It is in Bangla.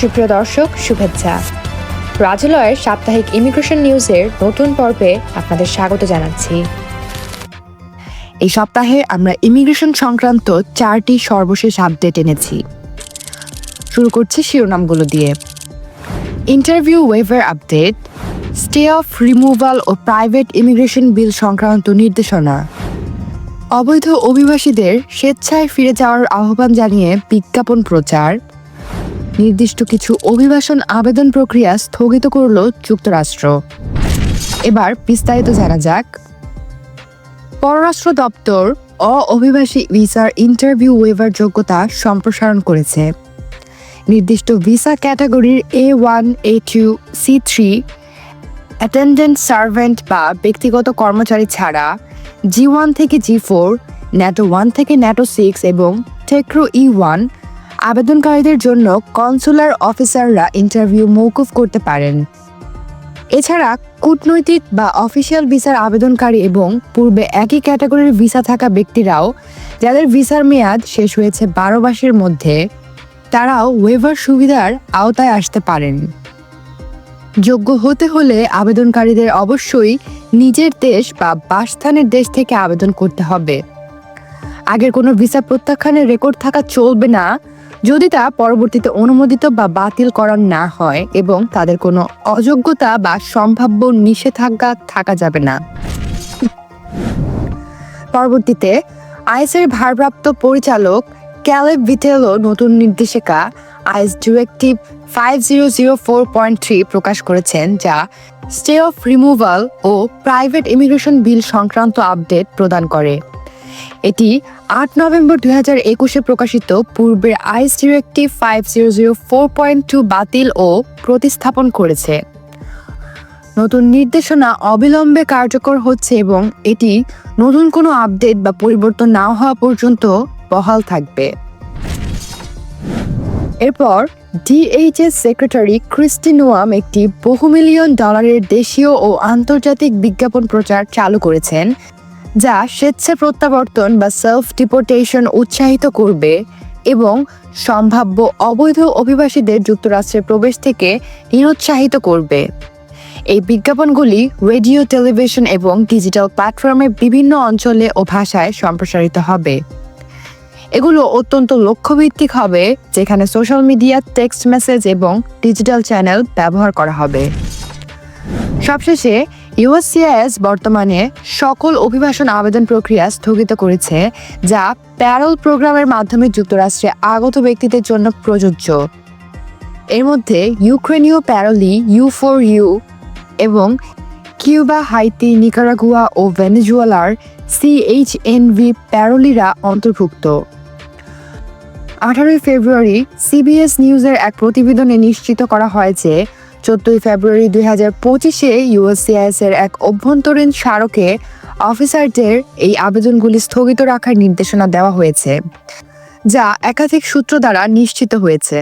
সুপ্রিয় দর্শক, শুভেচ্ছা। রাজলয়ের সাপ্তাহিক ইমিগ্রেশন নিউজের নতুন পর্বে আপনাদের স্বাগত জানাচ্ছি। এই সপ্তাহে আমরা ইমিগ্রেশন সংক্রান্ত 4টি সর্বশেষ আপডেট এনেছি। শুরু করছি শিরোনামগুলো দিয়ে। Interview waiver update, stay of removal ও প্রাইভেট ইমিগ্রেশন বিল সংক্রান্ত নির্দেশনা, অবৈধ অভিবাসীদের স্বেচ্ছায় ফিরে যাওয়ার আহ্বান জানিয়ে বিজ্ঞাপন প্রচার, নির্দিষ্ট কিছু অভিবাসন আবেদন প্রক্রিয়া স্থগিত করল যুক্তরাষ্ট্র। এবার বিস্তারিত জানা যাক। পররাষ্ট্র দপ্তর অভিবাসী ভিসার ইন্টারভিউ ওয়েভার যোগ্যতা সম্প্রসারণ করেছে। নির্দিষ্ট ভিসা ক্যাটাগরির A1, A2, C3 attendant servant বা ব্যক্তিগত কর্মচারী ছাড়া G1 থেকে G4, ন্যাটো 1 থেকে ন্যাটো 6 এবং টেক্রো E1 আবেদনকারীদের জন্য কনসুলার অফিসাররা ইন্টারভিউ মওকুফ করতে পারেন। এছাড়া কূটনৈতিক বা অফিসিয়াল ভিসার আবেদনকারী এবং পূর্বে একই ক্যাটাগরির ভিসা থাকা ব্যক্তিরাও, যাদের ভিসার মেয়াদ শেষ হয়েছে 12 মাসের মধ্যে, তারাও ওয়েভার সুবিধার আওতায় আসতে পারেন। যোগ্য হতে হলে আবেদনকারীদের অবশ্যই নিজের দেশ বা বাসস্থানের দেশ থেকে আবেদন করতে হবে। আগের কোনো ভিসা প্রত্যাখ্যানের রেকর্ড থাকা চলবে না, যদি তা পরবর্তীতে অনুমোদিত বা বাতিল করা না হয় এবং তাদের কোনো অযোগ্যতা বা সম্ভাব্য নিষেধাজ্ঞা থাকা যাবে না। পরবর্তীতে আইসের ভারপ্রাপ্ত পরিচালক ক্যালেব ভিটেলো নতুন নির্দেশিকা আইস ডিরেক্টিভ 5004.3 প্রকাশ করেছেন, যা স্টে অফ রিমুভাল ও প্রাইভেট ইমিগ্রেশন বিল সংক্রান্ত আপডেট প্রদান করে। এটি 8 নভেম্বর 2021-এ প্রকাশিত পূর্বের আইস ডিরেক্টিভ 5004.2 বাতিল ও প্রতিস্থাপন করেছে। নতুন নির্দেশনা অবিলম্বে কার্যকর হচ্ছে এবং এটি নতুন কোনো আপডেট বা পরিবর্তন না হওয়া পর্যন্ত বহাল থাকবে। এরপর DHS সেক্রেটারি ক্রিস্টি নোয়াম একটি বহুমিলিয়ন ডলারের দেশীয় ও আন্তর্জাতিক বিজ্ঞাপন প্রচার চালু করেছেন, যা স্বেচ্ছা প্রত্যাবর্তন বা সেলফ ডিপোর্টেশন উৎসাহিত করবে এবং সম্ভাব্য অবৈধ অভিবাসীদের যুক্তরাষ্ট্রে প্রবেশ থেকে নিরুৎসাহিত করবে। এই বিজ্ঞাপনগুলি রেডিও, টেলিভিশন এবং ডিজিটাল প্ল্যাটফর্মে বিভিন্ন অঞ্চলে ও ভাষায় সম্প্রসারিত হবে। এগুলো অত্যন্ত লক্ষ্যভিত্তিক হবে, যেখানে সোশ্যাল মিডিয়া, টেক্সট মেসেজ এবং ডিজিটাল চ্যানেল ব্যবহার করা হবে। সবশেষে USCIS বর্তমানে সকল অভিবাসন আবেদন প্রক্রিয়া স্থগিত করেছে, যা প্যারোল প্রোগ্রামের মাধ্যমে যুক্তরাষ্ট্রে আগত ব্যক্তিদের জন্য প্রযোজ্য। এর মধ্যে ইউক্রেনীয় প্যারোলি U4U এবং কিউবা, হাইতি, নিকারাগুয়া ও ভেনেজুয়েলার CHNV প্যারোলিরা অন্তর্ভুক্ত। 18 ফেব্রুয়ারি CBS নিউজের এক প্রতিবেদনে নিশ্চিত করা হয় যে 14 ফেব্রুয়ারি 2025-এ USCIS এর এক অভ্যন্তরীণ স্মারকে অফিসারদের এই আবেদনগুলি স্থগিত রাখার নির্দেশনা দেওয়া হয়েছে, যা একাধিক সূত্র দ্বারা নিশ্চিত হয়েছে।